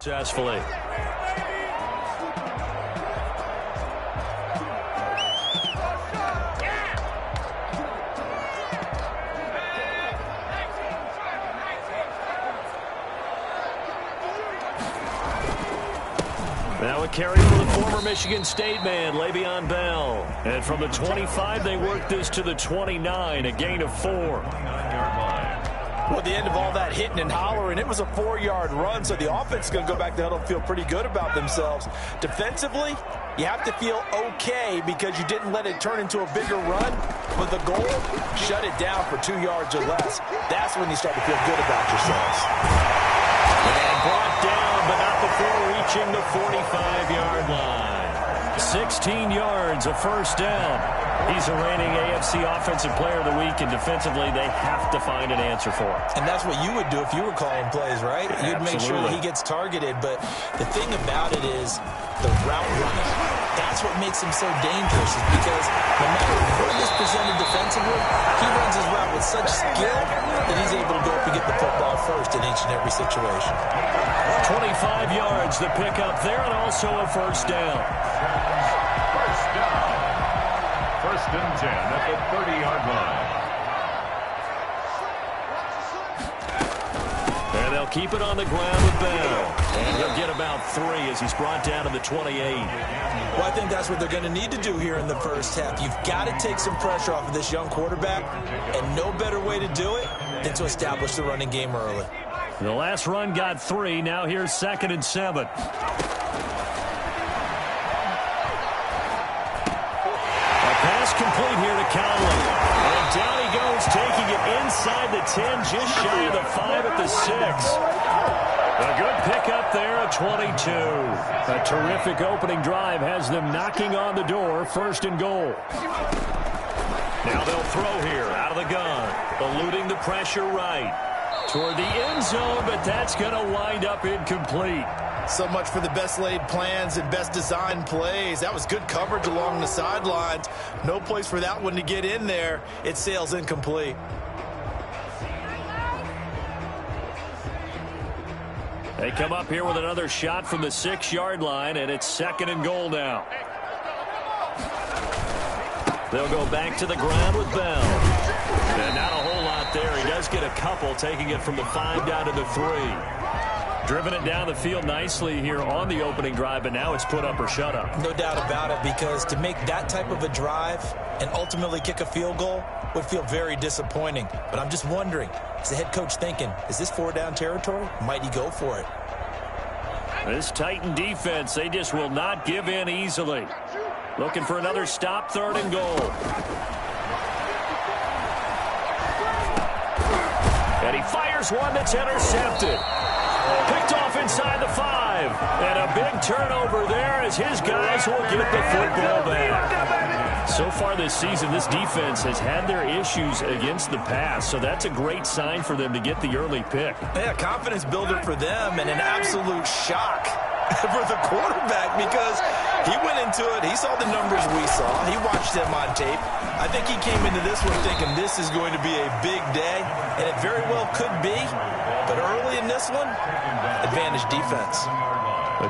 successfully. Now a carry for the former Michigan State man, Le'Veon Bell. And from the 25, they work this to the 29, a gain of 4. Well, at the end of all that hitting and hollering, it was a 4-yard run, so the offense is going to go back to huddle and feel pretty good about themselves. Defensively, you have to feel okay because you didn't let it turn into a bigger run. With the goal, shut it down for 2 yards or less. That's when you start to feel good about yourselves. And brought down, but not before reaching the 45-yard line. 16 yards, a first down. He's a reigning AFC Offensive Player of the Week, and defensively, they have to find an answer for him. And that's what you would do if you were calling plays, right? You'd make sure that he gets targeted. But the thing about it is the route running. That's what makes him so dangerous, is because no matter what is presented defensively, he runs his route with such skill that he's able to go up and get the football first in each and every situation. 25 yards, the pickup there, and also a first down. First and 10 at the 30-yard line. And they'll keep it on the ground with Bell. And he'll get about 3 as he's brought down to the 28. Well, I think that's what they're going to need to do here in the first half. You've got to take some pressure off of this young quarterback, and no better way to do it than to establish the running game early. The last run got 3. Now here's 2nd and 7. Complete here to Conley. And down he goes, taking it inside the 10, just shy of the 5 at the 6. A good pickup there at 22. A terrific opening drive has them knocking on the door, 1st and goal. Now they'll throw here out of the gun, eluding the pressure right. Toward the end zone, but that's going to wind up incomplete. So much for the best laid plans and best designed plays. That was good coverage along the sidelines. No place for that one to get in there. It sails incomplete. They come up here with another shot from the 6-yard line, and it's 2nd and goal now. They'll go back to the ground with Bell. And not a whole lot there. He does get a couple, taking it from the 5 down to the 3. Driven it down the field nicely here on the opening drive, but now it's put up or shut up. No doubt about it, because to make that type of a drive and ultimately kick a field goal would feel very disappointing. But I'm just wondering, is the head coach thinking, is this 4-down territory? Might he go for it? This Titan defense, they just will not give in easily. Looking for another stop, 3rd and goal. And he fires one that's intercepted. Picked off inside the 5. And a big turnover there as his guys will get the football back. So far this season, this defense has had their issues against the pass, so that's a great sign for them to get the early pick. Yeah, confidence builder for them, and an absolute shock for the quarterback, because he went into it, he saw the numbers we saw, he watched them on tape. I think he came into this one thinking this is going to be a big day, and it very well could be, but early in this one, advantage defense.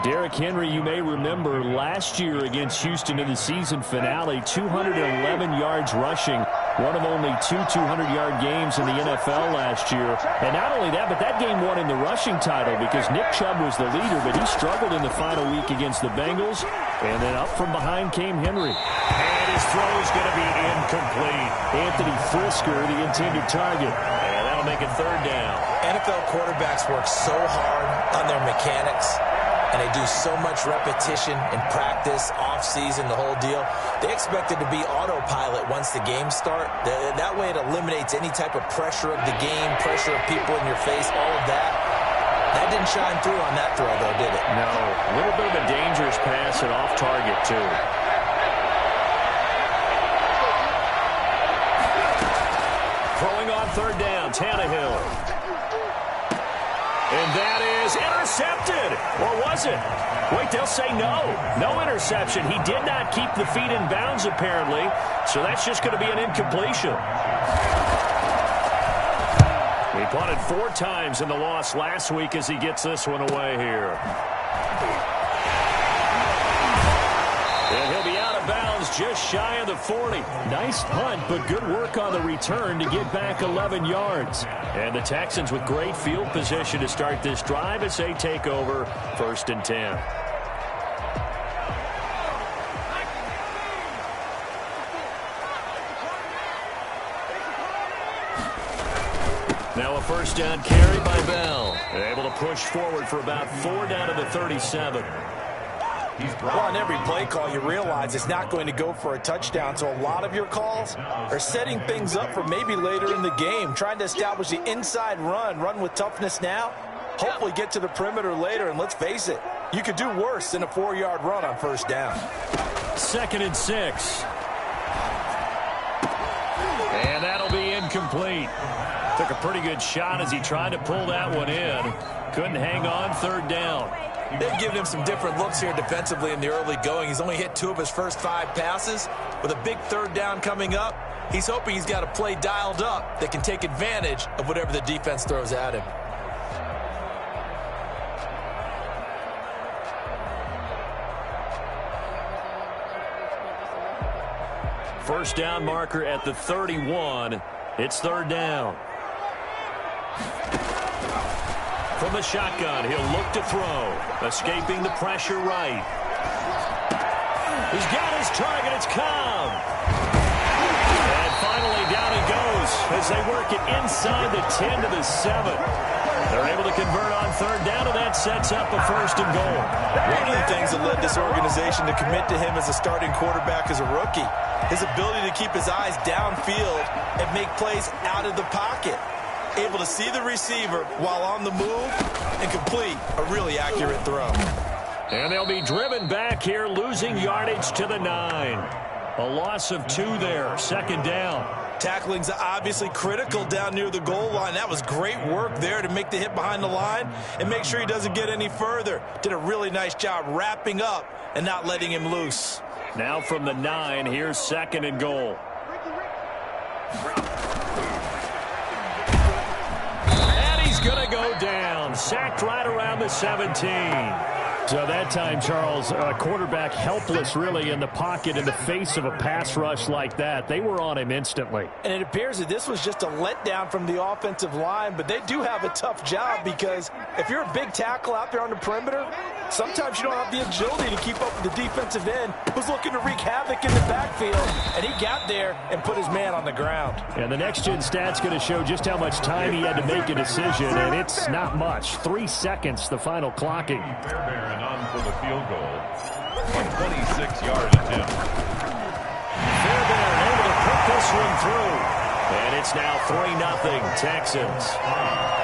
Derrick Henry, you may remember last year against Houston in the season finale, 211 yards rushing, one of only 2 200-yard games in the NFL last year. And not only that, but that game won in the rushing title because Nick Chubb was the leader, but he struggled in the final week against the Bengals. And then up from behind came Henry. And his throw is going to be incomplete. Anthony Frisker, the intended target. And that'll make it 3rd down. NFL quarterbacks work so hard on their mechanics, and they do so much repetition in practice, off-season, the whole deal. They expect it to be autopilot once the games start. That way it eliminates any type of pressure of the game, pressure of people in your face, all of that. That didn't shine through on that throw, though, did it? No. A little bit of a dangerous pass and off target, too. Throwing on 3rd down, Tannehill. And that is intercepted. Or was it? Wait, they'll say no. No interception. He did not keep the feet in bounds, apparently. So that's just going to be an incompletion. He punted 4 times in the loss last week as he gets this one away here. And he'll be out of bounds just shy of the 40. Nice punt, but good work on the return to get back 11 yards. And the Texans with great field position to start this drive as they take over 1st and 10. Now a 1st down carry by Bell. They're able to push forward for about 4 down to the 37. Well, on every play call, you realize it's not going to go for a touchdown, so a lot of your calls are setting things up for maybe later in the game, trying to establish the inside run with toughness now, hopefully get to the perimeter later, and let's face it, you could do worse than a 4-yard run on 1st down. 2nd and 6. And that'll be incomplete. Took a pretty good shot as he tried to pull that one in. Couldn't hang on 3rd down. They've given him some different looks here defensively in the early going. He's only hit 2 of his first 5 passes. With a big 3rd down coming up, he's hoping he's got a play dialed up that can take advantage of whatever the defense throws at him. First down marker at the 31. It's 3rd down. From the shotgun, he'll look to throw. Escaping the pressure right. He's got his target. It's Cobb. And finally down he goes as they work it inside the 10 to the 7. They're able to convert on 3rd down, and that sets up a 1st and goal. One of the things that led this organization to commit to him as a starting quarterback as a rookie, his ability to keep his eyes downfield and make plays out of the pocket. Able to see the receiver while on the move and complete a really accurate throw. And they'll be driven back here, losing yardage to the 9. A loss of 2 there, 2nd down. Tackling's obviously critical down near the goal line. That was great work there to make the hit behind the line and make sure he doesn't get any further. Did a really nice job wrapping up and not letting him loose. Now from the 9, here's 2nd and goal. And he's going to go down. Sacked right around the 17. So that time, Charles, quarterback helpless really in the pocket in the face of a pass rush like that. They were on him instantly. And it appears that this was just a letdown from the offensive line, but they do have a tough job because if you're a big tackle out there on the perimeter, sometimes you don't have the agility to keep up with the defensive end who's looking to wreak havoc in the backfield, and he got there and put his man on the ground. And the next-gen stat's going to show just how much time he had to make a decision, and it's not much. 3 seconds, the final clocking. On for the field goal. A 26-yard attempt. Fairbairn able to put this one through. And it's now 3-0 Texans.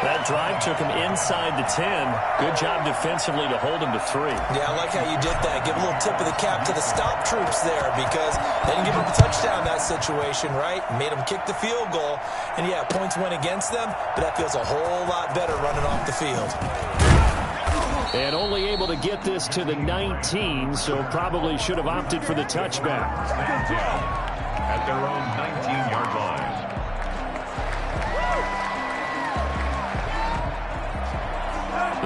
That drive took him inside the 10. Good job defensively to hold him to 3. Yeah, I like how you did that. Give a little tip of the cap to the stop troops there because they didn't give him a touchdown in that situation, right? Made him kick the field goal. And, yeah, points went against them, but that feels a whole lot better running off the field. And only able to get this to the 19, so probably should have opted for the touchback. At their own 19-yard line.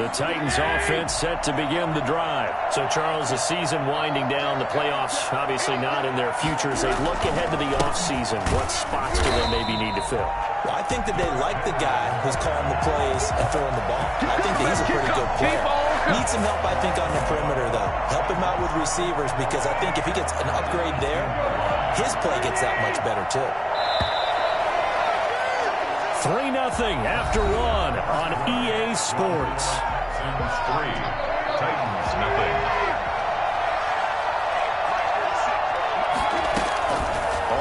The Titans offense set to begin the drive. So, Charles, the season winding down, the playoffs obviously not in their future. As they look ahead to the offseason, what spots do they maybe need to fill? Well, I think that they like the guy who's calling the plays and throwing the ball. I think that he's a pretty good player. Needs some help, I think, on the perimeter, though. Help him out with receivers because I think if he gets an upgrade there, his play gets that much better, too. 3-0 after 1 on EA Sports. Texans 3, Titans nothing.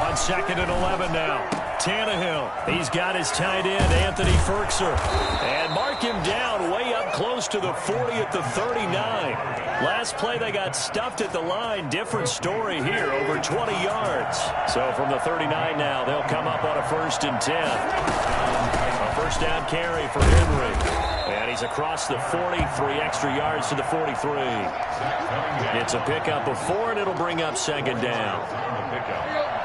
On 2nd and 11 now. Tannehill, he's got his tight end, Anthony Ferkser. And mark him down way up close to the 40 at the 39. Last play they got stuffed at the line. Different story here, over 20 yards. So from the 39 now, they'll come up on a 1st and 10. A 1st down carry for Henry. And he he's across the 40, 3 extra yards to the 43. It's a pickup of 4, and it'll bring up second down.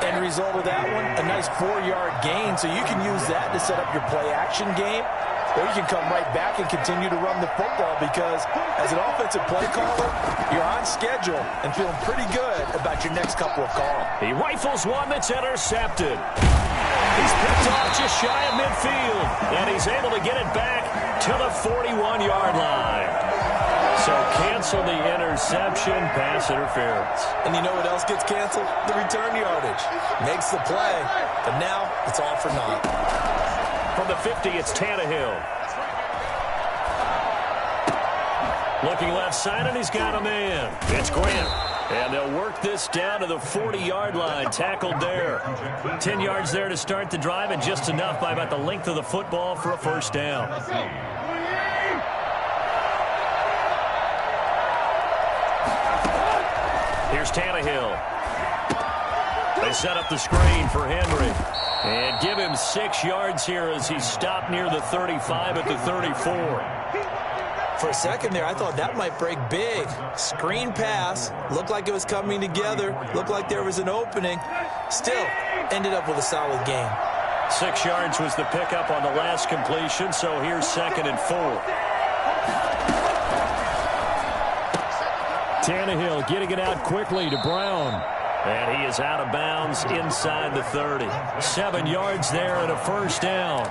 End result of that one, a nice 4-yard gain, so you can use that to set up your play-action game, or you can come right back and continue to run the football because as an offensive play caller, you're on schedule and feeling pretty good about your next couple of calls. He rifles one that's intercepted. He's picked off just shy of midfield, and he's able to get it back to the 41-yard line. So cancel the interception, pass interference. And you know what else gets canceled? The return yardage. Makes the play, but now it's all for naught. From the 50, it's Tannehill. Looking left side, and he's got a man. It's Grant. And they'll work this down to the 40-yard line, tackled there. 10 yards there to start the drive, and just enough by about the length of the football for a first down. Here's Tannehill. They set up the screen for Henry. And give him 6 yards here as he's stopped near the 35 at the 34. For a second there, I thought that might break big. Screen pass. Looked like it was coming together. Looked like there was an opening. Still, ended up with a solid gain. 6 yards was the pickup on the last completion, so here's 2nd and 4. Tannehill getting it out quickly to Brown. And he is out of bounds inside the 30. 7 yards there and a first down.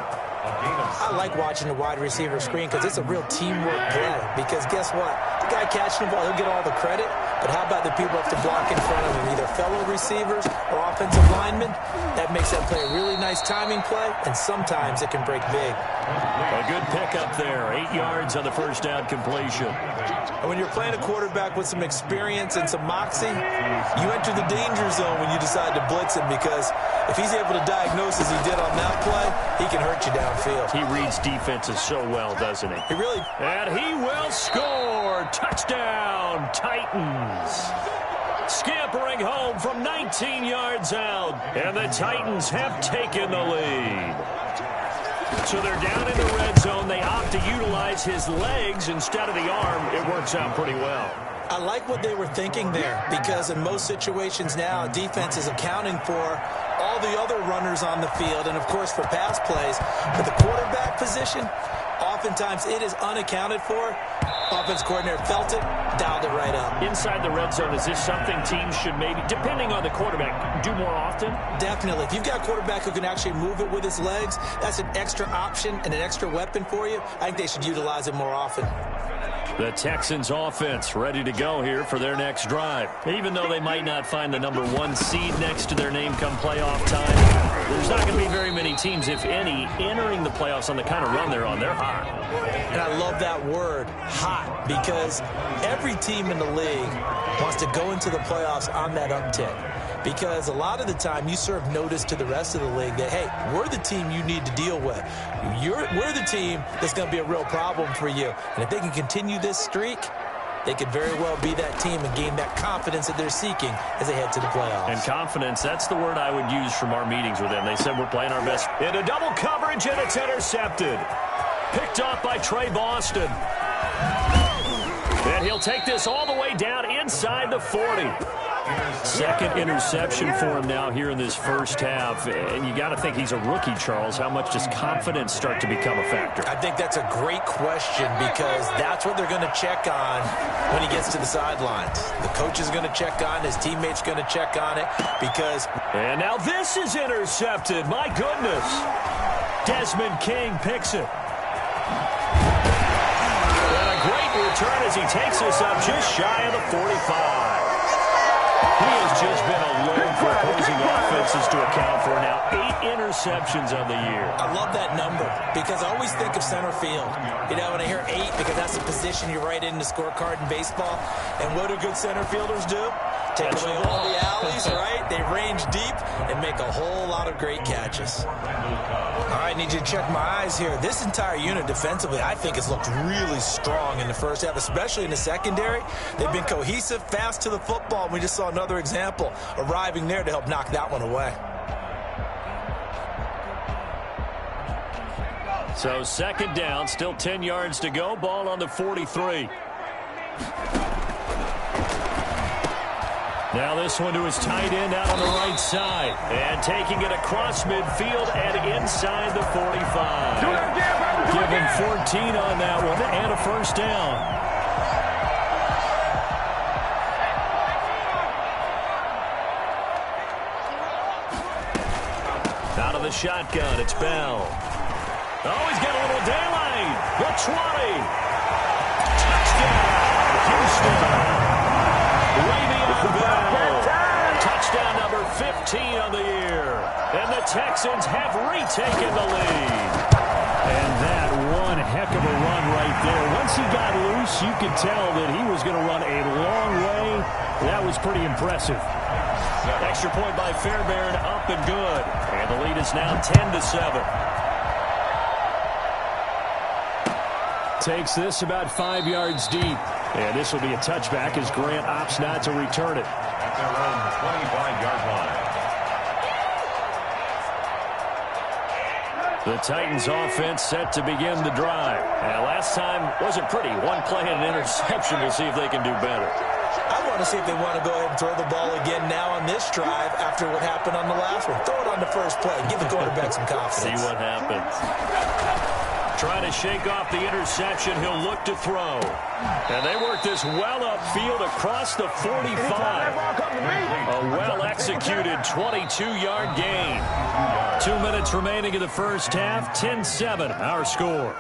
I like watching the wide receiver screen because it's a real teamwork play. Because guess what? The guy catching the ball, he'll get all the credit. But how about the people who have to block in front of him, either fellow receivers or offensive linemen? That makes that play a really nice timing play, and sometimes it can break big. A good pickup there. 8 yards on the first down completion. And when you're playing a quarterback with some experience and some moxie, you enter the danger zone when you decide to blitz him because if he's able to diagnose as he did on that play, he can hurt you downfield. He reads defenses so well, doesn't he? He really... And he will score. Touchdown, Titans. Scampering home from 19 yards out. And the Titans have taken the lead. So they're down in the red zone. They opt to utilize his legs instead of the arm. It works out pretty well. I like what they were thinking there because in most situations now, defense is accounting for all the other runners on the field and, of course, for pass plays. But the quarterback position, oftentimes it is unaccounted for. Offense coordinator felt it, dialed it right up. Inside the red zone, is this something teams should maybe, depending on the quarterback, do more often? Definitely. If you've got a quarterback who can actually move it with his legs, that's an extra option and an extra weapon for you. I think they should utilize it more often. The Texans offense ready to go here for their next drive. Even though they might not find the number 1 seed next to their name come playoff time, there's not going to be very many teams, if any, entering the playoffs on the kind of run they're on. They're hot. And I love that word, hot, because every team in the league wants to go into the playoffs on that uptick. Because a lot of the time you serve notice to the rest of the league that, hey, we're the team you need to deal with. We're the team that's going to be a real problem for you. And if they can continue this streak, they could very well be that team and gain that confidence that they're seeking as they head to the playoffs. And confidence, that's the word I would use from our meetings with them. They said we're playing our best. Into double coverage, and it's intercepted. Picked off by Trey Boston. And he'll take this all the way down inside the 40. Second interception for him now here in this first half. And you got to think he's a rookie, Charles. How much does confidence start to become a factor? I think that's a great question because that's what they're going to check on when he gets to the sidelines. The coach is going to check on, his teammates going to check on it because... And now this is intercepted. My goodness. Desmond King picks it. And a great return as he takes this up just shy of the 45. He has just been a load for opposing offenses to account for now. 8 interceptions on the year. I love that number because I always think of center field. You know, when I hear 8, because that's the position you write in the scorecard in baseball. And what do good center fielders do? Take away all the alleys, right? They range deep and make a whole lot of great catches. All right, I need you to check my eyes here. This entire unit defensively, I think, has looked really strong in the first half, especially in the secondary. They've been cohesive, fast to the football. We just saw another example arriving there to help knock that one away. So second down, still 10 yards to go. Ball on the 43. Now this one to his tight end out on the right side. And taking it across midfield and inside the 45. Give him 14 on that one and a first down. Out of the shotgun, it's Bell. Oh, he's got a little daylight. The 20. Touchdown, Houston. Way beyond Bell. Touchdown number 15 on the year. And the Texans have retaken the lead. And that one heck of a run right there. Once he got loose, you could tell that he was going to run a long way. That was pretty impressive. Extra point by Fairbairn, up and good. And the lead is now 10-7. Takes this about 5 yards deep. And this will be a touchback as Grant opts not to return it. At their own 25-yard line. The Titans offense set to begin the drive. And last time wasn't pretty. One play and an interception. We'll see if they can do better. I want to see if they want to go ahead and throw the ball again now on this drive after what happened on the last one. Throw it on the first play. Give the quarterback some confidence. See what happens. Trying to shake off the interception. He'll look to throw. And they work this well upfield across the 45. A well-executed 22-yard gain. 2 minutes remaining in the first half. 10-7, our score.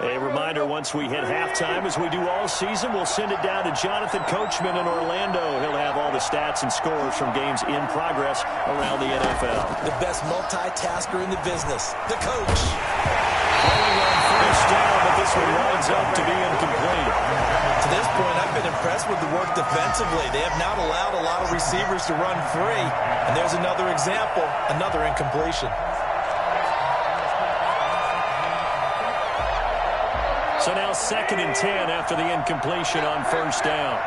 A reminder, once we hit halftime, as we do all season, we'll send it down to Jonathan Coachman in Orlando. He'll have all the stats and scores from games in progress around the NFL. The best multitasker in the business, the coach. Calling on first down, but this one winds up to be incomplete. To this point, I've been impressed with the work defensively. They have not allowed a lot of receivers to run free. And there's another example, another incompletion. So now 2nd and 10 after the incompletion on first down.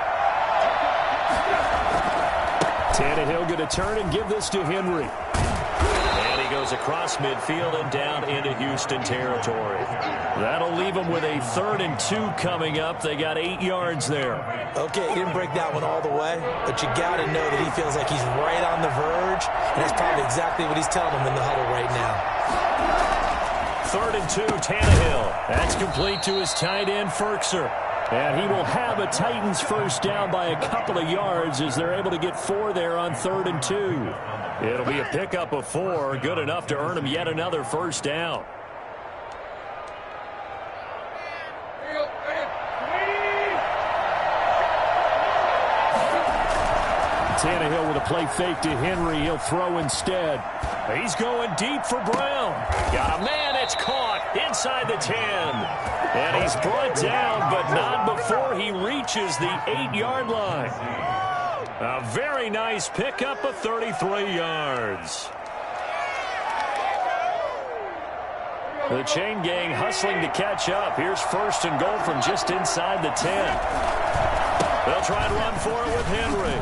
Tannehill going to turn and give this to Henry. And he goes across midfield and down into Houston territory. That'll leave them with a 3rd and 2 coming up. They got 8 yards there. Okay, he didn't break that one all the way, but you got to know that he feels like he's right on the verge, and that's probably exactly what he's telling them in the huddle right now. 3rd and 2, Tannehill. That's complete to his tight end, Ferkser. And he will have a Titans first down by a couple of yards as they're able to get 4 there on 3rd and 2. It'll be a pickup of 4, good enough to earn him yet another first down. Tannehill with a play fake to Henry. He'll throw instead. He's going deep for Brown. Got a man. It's caught inside the 10. And he's brought down, but not before he reaches the 8-yard line. A very nice pickup of 33 yards. The chain gang hustling to catch up. Here's 1st and goal from just inside the 10. They'll try and run for it with Henry.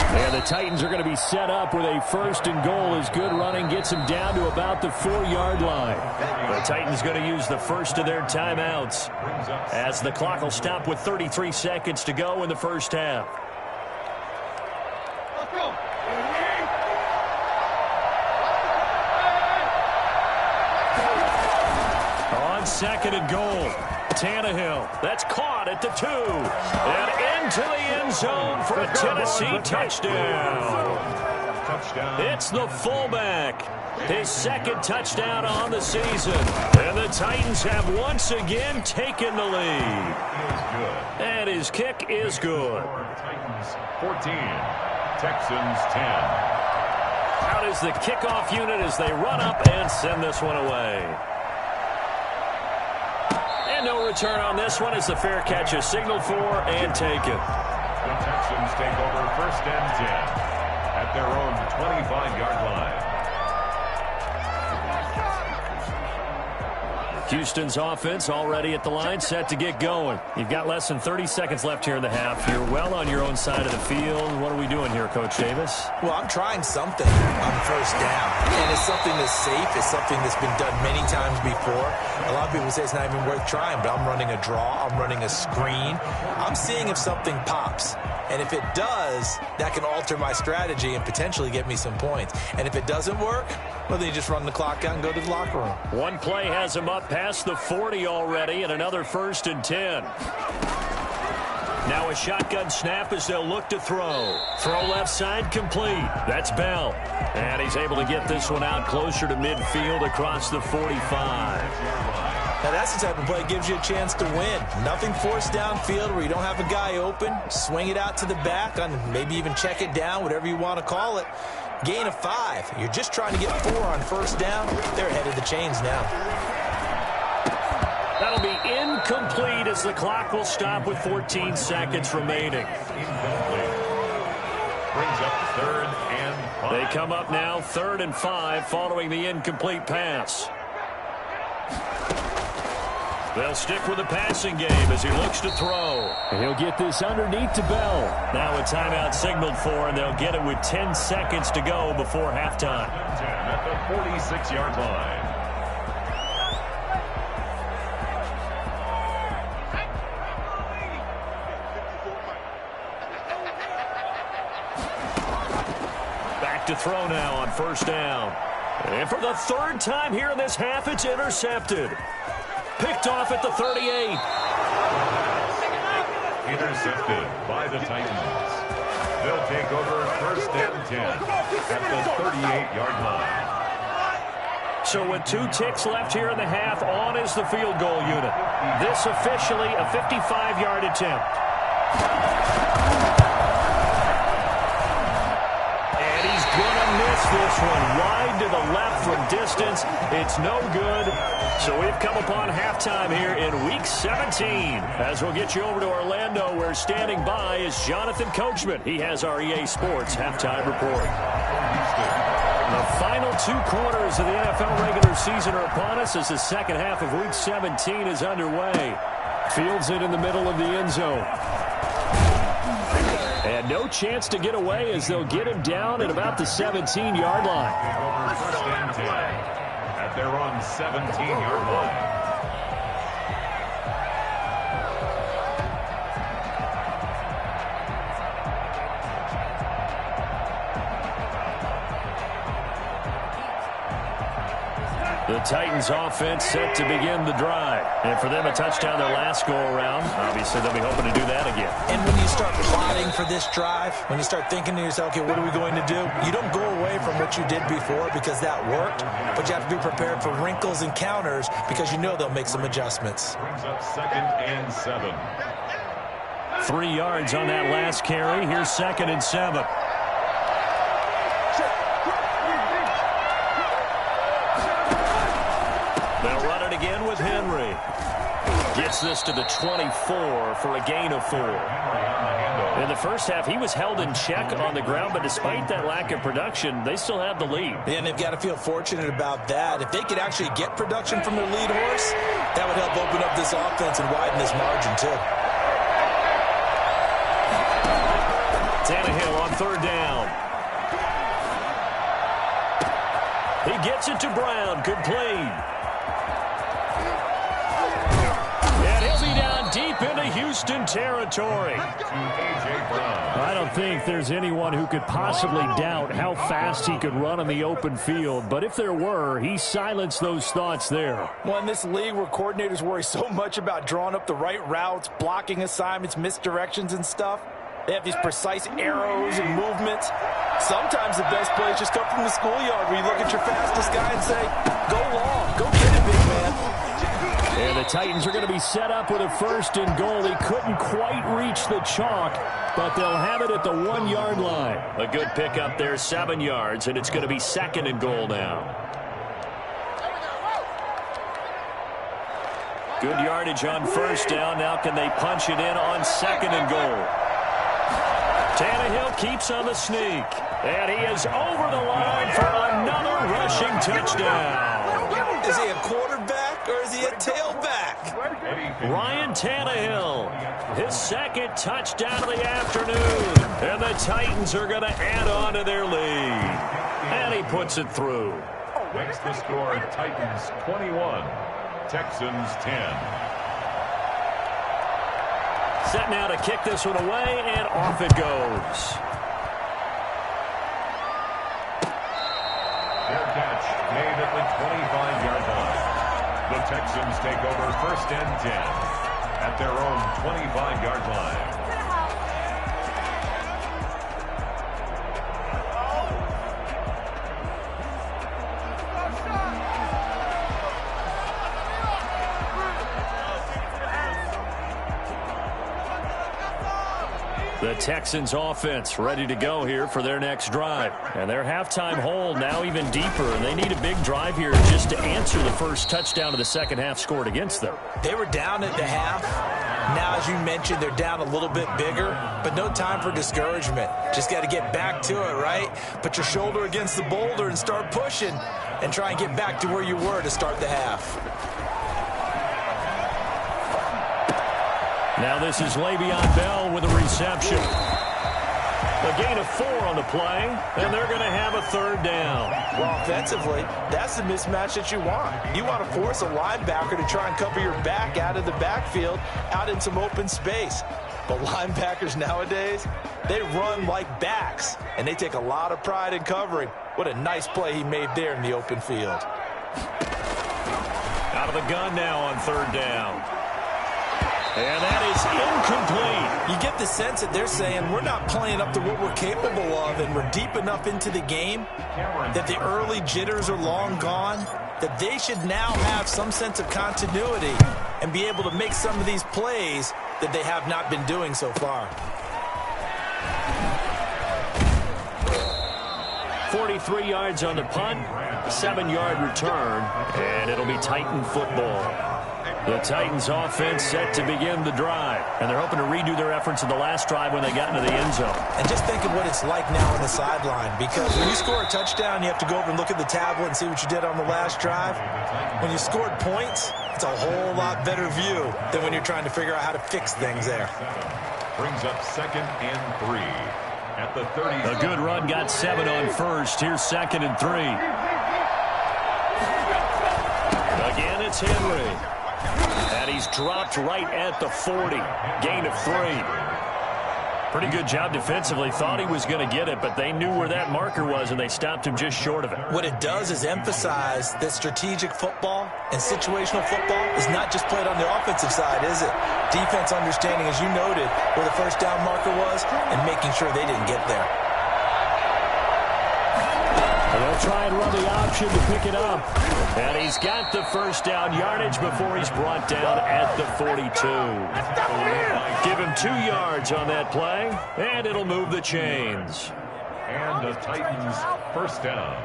And the Titans are going to be set up with a 1st and goal as good running gets them down to about the 4-yard line. The Titans going to use the first of their timeouts as the clock will stop with 33 seconds to go in the first half. On 2nd and goal. Tannehill, that's caught at the 2. And into the end zone for a Tennessee touchdown. It's the fullback. His 2nd touchdown on the season. And the Titans have once again taken the lead. And his kick is good. Titans 14, Texans 10. Out is the kickoff unit as they run up and send this one away. And no return on this one as the fair catch is signaled for and taken. The Texans take over 1st and 10 at their own 25-yard line. Houston's offense already at the line, set to get going. You've got less than 30 seconds left here in the half. You're well on your own side of the field. What are we doing here, Coach Davis? Well, I'm trying something on first down, and it's something that's safe. It's something that's been done many times before. A lot of people say it's not even worth trying, but I'm running a draw. I'm running a screen. I'm seeing if something pops. And if it does, that can alter my strategy and potentially get me some points. And if it doesn't work, well, then you just run the clock out and go to the locker room. One play has him up past the 40 already, and another 1st and 10. Now a shotgun snap as they'll look to throw. Throw left side complete. That's Bell. And he's able to get this one out closer to midfield across the 45. Now, that's the type of play that gives you a chance to win. Nothing forced downfield where you don't have a guy open. Swing it out to the back, on maybe even check it down, whatever you want to call it. Gain of 5. You're just trying to get 4 on first down. They're ahead of the chains now. That'll be incomplete as the clock will stop with 14 seconds remaining. Incomplete. Brings up 3rd and 5. They come up now 3rd and 5 following the incomplete pass. They'll stick with the passing game as he looks to throw. And he'll get this underneath to Bell. Now a timeout signaled for, and they'll get it with 10 seconds to go before halftime. 10 at the 46-yard line. Back to throw now on first down. And for the 3rd time here in this half, it's intercepted. Picked off at the 38. Intercepted by the Titans. They'll take over 1st and 10 at the 38-yard line. So with 2 ticks left here in the half, on is the field goal unit. This officially a 55-yard attempt. And he's going to miss this one. Wide to the left from distance. It's no good. So we've come upon halftime here in Week 17. As we'll get you over to Orlando, where standing by is Jonathan Coachman. He has our EA Sports halftime report. The final 2 quarters of the NFL regular season are upon us as the second half of Week 17 is underway. Fields it in the middle of the end zone. And no chance to get away as they'll get him down at about the 17-yard line. Over 1st and 10 at their own 17-yard line. The Titans offense set to begin the drive. And for them, a touchdown their last go-around. Obviously, they'll be hoping to do that again. And when you start plotting for this drive, when you start thinking to yourself, okay, what are we going to do? You don't go away from what you did before because that worked, but you have to be prepared for wrinkles and counters because you know they'll make some adjustments. Brings up 2nd and 7. 3 yards on that last carry. Here's 2nd and 7. They'll run it again with Henry. Gets this to the 24 for a gain of 4. In the first half, he was held in check on the ground, but despite that lack of production, they still have the lead. And they've got to feel fortunate about that. If they could actually get production from their lead horse, that would help open up this offense and widen this margin, too. Tannehill on 3rd down. He gets it to Brown. Complete. And he'll be down deep into Houston territory. I don't think there's anyone who could possibly doubt how fast he could run on the open field. But if there were, he silenced those thoughts there. Well, in this league where coordinators worry so much about drawing up the right routes, blocking assignments, misdirections and stuff, they have these precise arrows and movements. Sometimes the best plays just come from the schoolyard where you look at your fastest guy and say, go long, go get it, big man. And the Titans are going to be set up with a 1st and goal. He couldn't quite reach the chalk, but they'll have it at the 1-yard line. A good pickup there, 7 yards, and it's going to be 2nd and goal now. Good yardage on first down. Now can they punch it in on 2nd and goal? Tannehill keeps on the sneak. And he is over the line for another rushing touchdown. Is he a quarterback or is he a tailback? Ryan Tannehill, his second touchdown of the afternoon. And the Titans are going to add on to their lead. And he puts it through. Makes the score Titans 21, Texans 10. Set now to kick this one away, and off it goes. Their catch made at the 25-yard line. The Texans take over 1st and 10 at their own 25-yard line. The Texans offense ready to go here for their next drive. And their halftime hole now even deeper, and they need a big drive here just to answer the first touchdown of the second half scored against them. They were down at the half. Now, as you mentioned, they're down a little bit bigger, but no time for discouragement. Just got to get back to it, right? Put your shoulder against the boulder and start pushing and try and get back to where you were to start the half. Now this is Le'Veon Bell with a reception. A gain of 4 on the play, and they're going to have a third down. Well, offensively, that's the mismatch that you want. You want to force a linebacker to try and cover your back out of the backfield, out in some open space. But linebackers nowadays, they run like backs, and they take a lot of pride in covering. What a nice play he made there in the open field. Out of the gun now on third down. And that is incomplete. You get the sense that they're saying we're not playing up to what we're capable of, and we're deep enough into the game that the early jitters are long gone, that they should now have some sense of continuity and be able to make some of these plays that they have not been doing so far. 43 yards on the punt, 7-yard return, and it'll be Titan football. The Titans offense set to begin the drive, and they're hoping to redo their efforts in the last drive when they got into the end zone. And just think of what it's like now on the sideline, because when you score a touchdown, you have to go over and look at the tablet and see what you did on the last drive. When you scored points, it's a whole lot better view than when you're trying to figure out how to fix things there. Brings up 2nd and 3 at the 30. A good run got 7 on first. Here's 2nd and 3. Again, it's Henry. And he's dropped right at the 40. Gain of 3. Pretty good job defensively. Thought he was going to get it, but they knew where that marker was, and they stopped him just short of it. What it does is emphasize that strategic football and situational football is not just played on the offensive side, is it? Defense understanding, as you noted, where the first down marker was and making sure they didn't get there. They'll try and run the option to pick it up. And he's got the first down yardage before he's brought down at the 42. Give him 2 yards on that play, and it'll move the chains. And the Titans first down.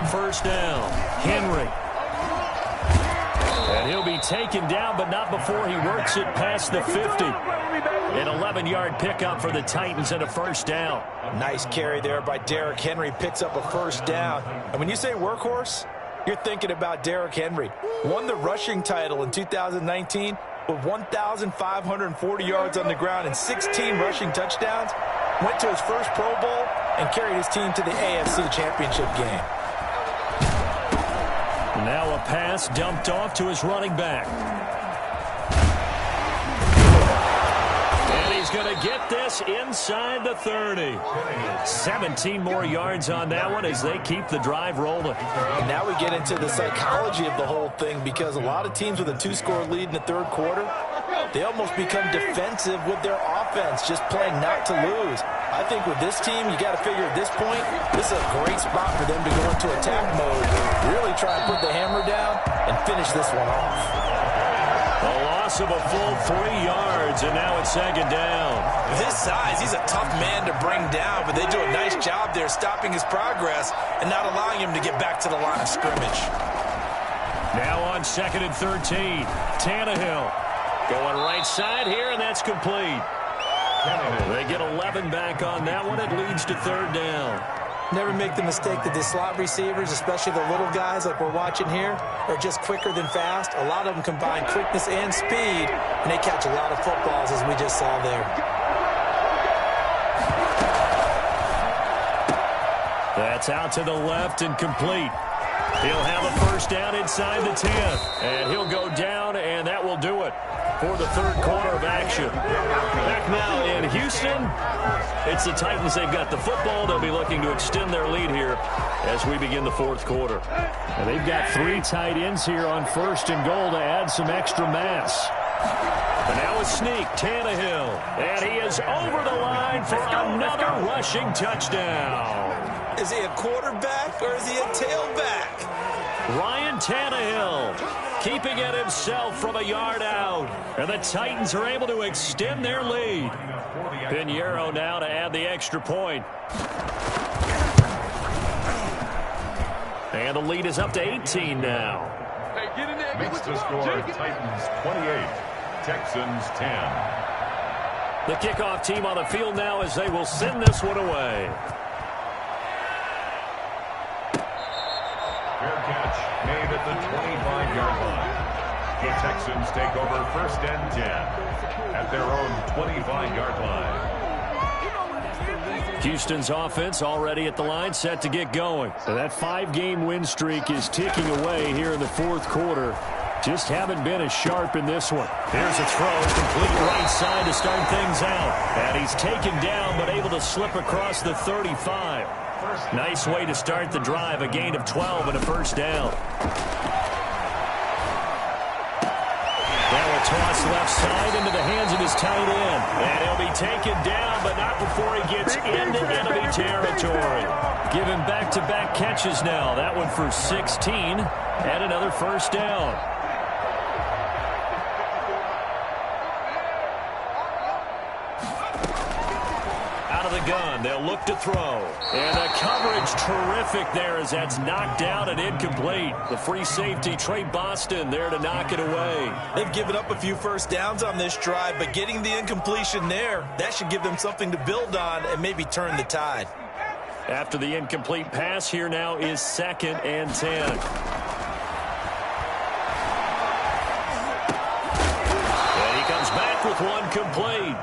First down, Henry. And he'll be taken down, but not before he works it past the 50. An 11-yard pickup for the Titans and a first down. Nice carry there by Derrick Henry. Picks up a first down. And when you say workhorse, you're thinking about Derrick Henry. Won the rushing title in 2019 with 1,540 yards on the ground and 16 rushing touchdowns. Went to his first Pro Bowl and carried his team to the AFC Championship game. Now a pass dumped off to his running back. And he's going to get this inside the 30. 17 more yards on that one as they keep the drive rolling. And now we get into the psychology of the whole thing, because a lot of teams with a 2-score lead in the third quarter, they almost become defensive with their offense, just playing not to lose. I think with this team, you got to figure at this point, this is a great spot for them to go into attack mode, really try and put the hammer down and finish this one off. A loss of a full 3 yards, and now it's second down. With his size, he's a tough man to bring down, but they do a nice job there stopping his progress and not allowing him to get back to the line of scrimmage. Now on 2nd and 13. Tannehill going right side here, and that's complete. They get 11 back on that one. It leads to 3rd down. Never make the mistake that the slot receivers, especially the little guys like we're watching here, are just quicker than fast. A lot of them combine quickness and speed, and they catch a lot of footballs, as we just saw there. That's out to the left and complete. He'll have a 1st down inside the 10. And he'll go down, and that will do it for the 3rd quarter of action. Back now in Houston, it's the Titans. They've got the football. They'll be looking to extend their lead here as we begin the 4th quarter. And they've got 3 tight ends here on 1st and goal to add some extra mass. And now a sneak, Tannehill. And he is over the line for another rushing touchdown. Is he a quarterback or is he a tailback? Ryan Tannehill keeping it himself from a yard out. And the Titans are able to extend their lead. Pinheiro now to add the extra point. And the lead is up to 18 now. Hey, get in there. Makes the score Titans 28, Texans 10. The kickoff team on the field now as they will send this one away. Fair catch made at the 25-yard line. The Texans take over 1st and 10 at their own 25-yard line. Houston's offense already at the line, set to get going. So that 5-game win streak is ticking away here in the 4th quarter. Just haven't been as sharp in this one. Here's a throw, complete right side to start things out. And he's taken down, but able to slip across the 35. Nice way to start the drive, a gain of 12 and a 1st down. Now a toss left side into the hands of his tight end. And he'll be taken down, but not before he gets into enemy territory. Give him back-to-back catches now. That one for 16 and another 1st down. The gun. They'll look to throw. And the coverage terrific there as that's knocked down and incomplete. The free safety, Trey Boston, there to knock it away. They've given up a few 1st downs on this drive, but getting the incompletion there, that should give them something to build on and maybe turn the tide. After the incomplete pass, here now is 2nd and 10. And he comes back with one complete.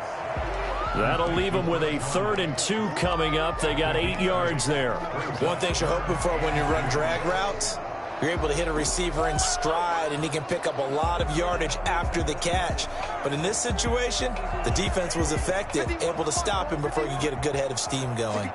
That'll leave them with a 3rd and 2 coming up. They got 8 yards there. One thing you're hoping for when you run drag routes, you're able to hit a receiver in stride, and he can pick up a lot of yardage after the catch. But in this situation, the defense was effective, able to stop him before you get a good head of steam going.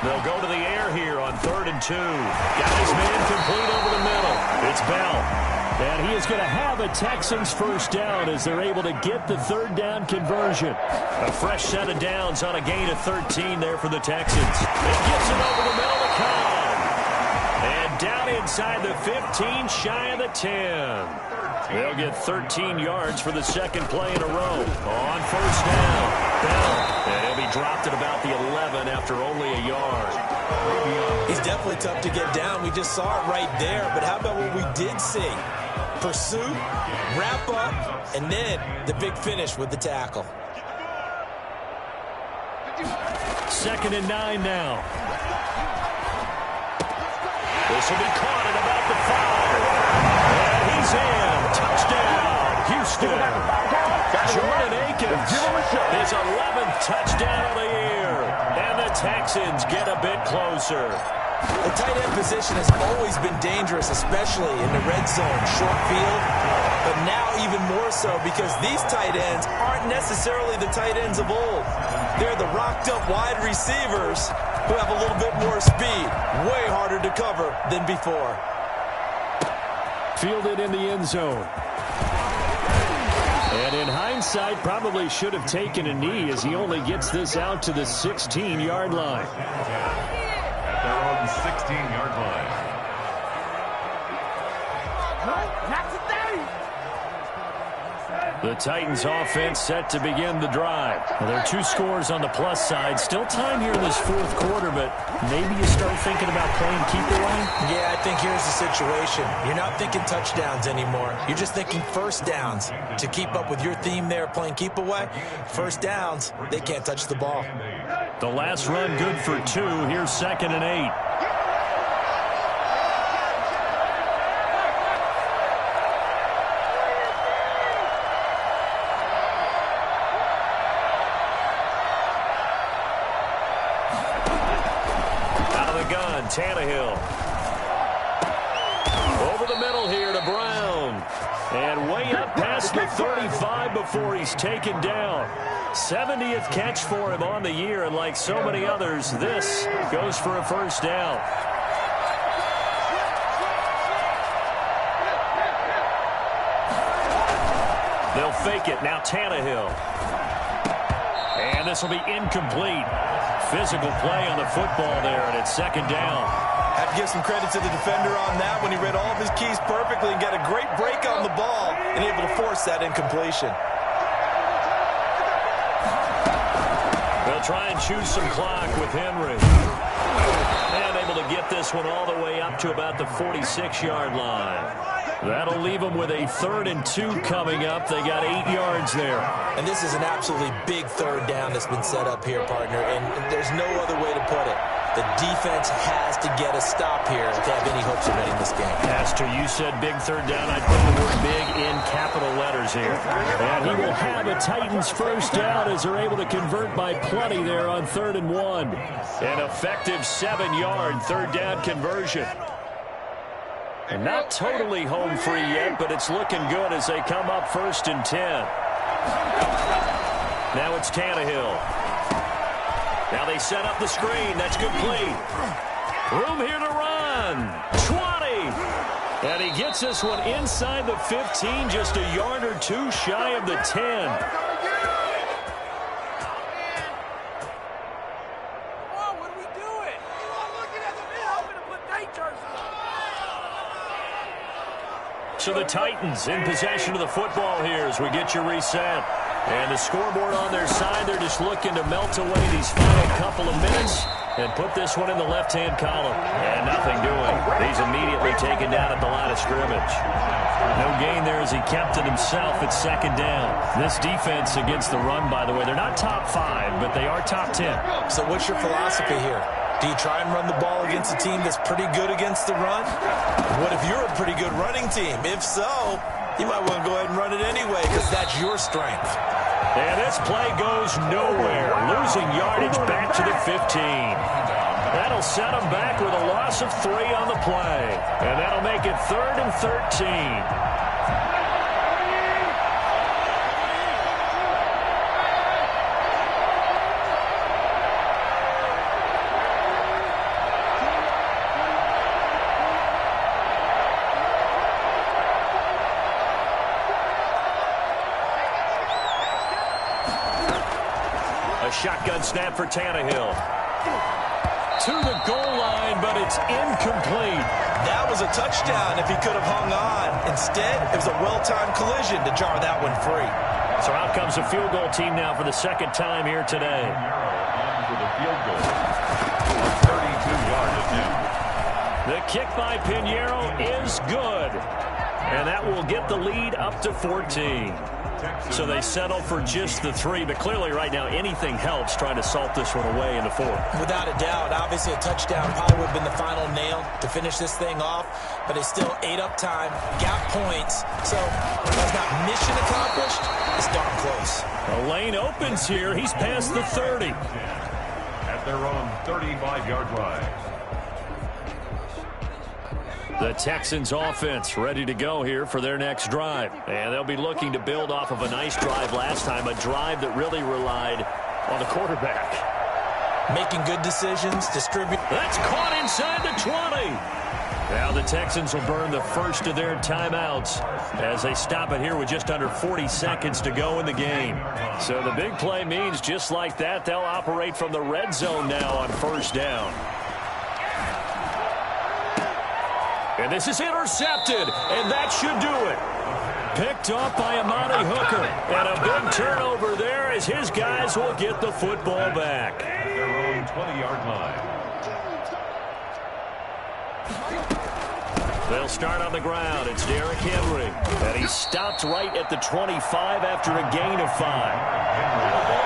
They'll go to the air here on 3rd and 2. Got his man complete over the middle. It's Bell. And he is going to have a Texans 1st down as they're able to get the 3rd down conversion. A fresh set of downs on a gain of 13 there for the Texans. It gets it over the middle to Cobb. And down inside the 15, shy of the 10. They'll get 13 yards for the 2nd play in a row. On 1st down, Bell. And he'll be dropped at about the 11 after only a yard. He's definitely tough to get down. We just saw it right there. But how about what we did see? Pursuit, wrap up, and then the big finish with the tackle. 2nd and 9 now. This will be caught at about the 5. And he's in. Touchdown, Houston. Jordan Akins, his 11th touchdown of the year. And the Texans get a bit closer. The tight end position has always been dangerous, especially in the red zone, short field. But now even more so because these tight ends aren't necessarily the tight ends of old. They're the rocked-up wide receivers who have a little bit more speed. Way harder to cover than before. Fielded in the end zone. And in hindsight, probably should have taken a knee as he only gets this out to the 16-yard line. At their own 16-yard line. The Titans offense set to begin the drive. Well, there are 2 scores on the plus side. Still time here in this 4th quarter, but maybe you start thinking about playing keep away? Yeah, I think here's the situation. You're not thinking touchdowns anymore. You're just thinking first downs. To keep up with your theme there, playing keep away, first downs, they can't touch the ball. The last run good for 2. Here's 2nd and 8. Tannehill. Over the middle here to Brown. And way up past the 35 before he's taken down. 70th catch for him on the year, and like so many others, this goes for a first down. They'll fake it. Now Tannehill. And this will be incomplete. Physical play on the football there, and it's 2nd down. Have to give some credit to the defender on that when he read all of his keys perfectly and got a great break on the ball and able to force that incompletion. They'll try and choose some clock with Henry. And able to get this one all the way up to about the 46-yard line. That'll leave them with a 3rd and 2 coming up. They got 8 yards there. And this is an absolutely big 3rd down that's been set up here, partner, and there's no other way to put it. The defense has to get a stop here if they have any hopes of winning this game. Pastor, you said big 3rd down. I'd put the word big in capital letters here. And he will have a Titans first down as they're able to convert by plenty there on 3rd and 1. An effective 7-yard 3rd down conversion. And not totally home free yet, but it's looking good as they come up 1st and 10. Now it's Tannehill. Now they set up the screen. That's complete. Room here to run. 20. And he gets this one inside the 15, just a yard or 2 shy of the 10. So the Titans in possession of the football here as we get you reset. And the scoreboard on their side, they're just looking to melt away these final couple of minutes and put this one in the left-hand column. And nothing doing. He's immediately taken down at the line of scrimmage. No gain there as he kept it himself at 2nd down. This defense against the run, by the way, they're not top 5, but they are top 10. So what's your philosophy here? Do you try and run the ball against a team that's pretty good against the run? What if you're a pretty good running team? If so, you might want to go ahead and run it anyway because that's your strength. And this play goes nowhere. Losing yardage back to the 15. That'll set them back with a loss of 3 on the play. And that'll make it 3rd and 13. Shotgun snap for Tannehill. To the goal line, but it's incomplete. That was a touchdown if he could have hung on. Instead, it was a well-timed collision to jar that one free. So out comes a field goal team now for the 2nd time here today. For the field goal. 32-yard attempt. The kick by Pinheiro is good. And that will get the lead up to 14. So they settle for just the 3, but clearly right now anything helps trying to salt this one away in the 4th. Without a doubt, obviously a touchdown probably would have been the final nail to finish this thing off, but it's still 8 up time, got points, so that's not mission accomplished, it's darn close. A lane opens here, he's past the 30. At their own 35-yard line. The Texans offense ready to go here for their next drive. And they'll be looking to build off of a nice drive last time, a drive that really relied on the quarterback. Making good decisions, distribute. That's caught inside the 20. Now the Texans will burn the first of their timeouts as they stop it here with just under 40 seconds to go in the game. So the big play means just like that, they'll operate from the red zone now on 1st down. And this is intercepted, and that should do it. Picked off by Amani Hooker. And a big turnover there as his guys will get the football back. At their own 20-yard line. They'll start on the ground. It's Derrick Henry. And he stopped right at the 25 after a gain of 5.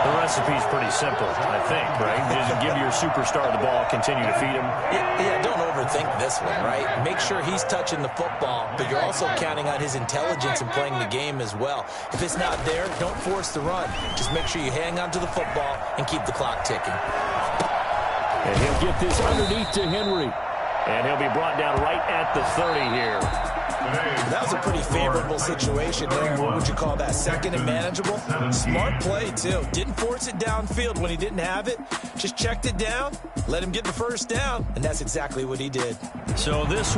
The recipe's pretty simple, I think, right? Just give your superstar the ball, continue to feed him. Yeah, don't overthink this one, right? Make sure he's touching the football, but you're also counting on his intelligence in playing the game as well. If it's not there, don't force the run. Just make sure you hang on to the football and keep the clock ticking. And he'll get this underneath to Henry. And he'll be brought down right at the 30 here. That was a pretty favorable situation there. What would you call that? Second and manageable? Smart play, too. Didn't force it downfield when he didn't have it. Just checked it down, let him get the first down, and that's exactly what he did. So this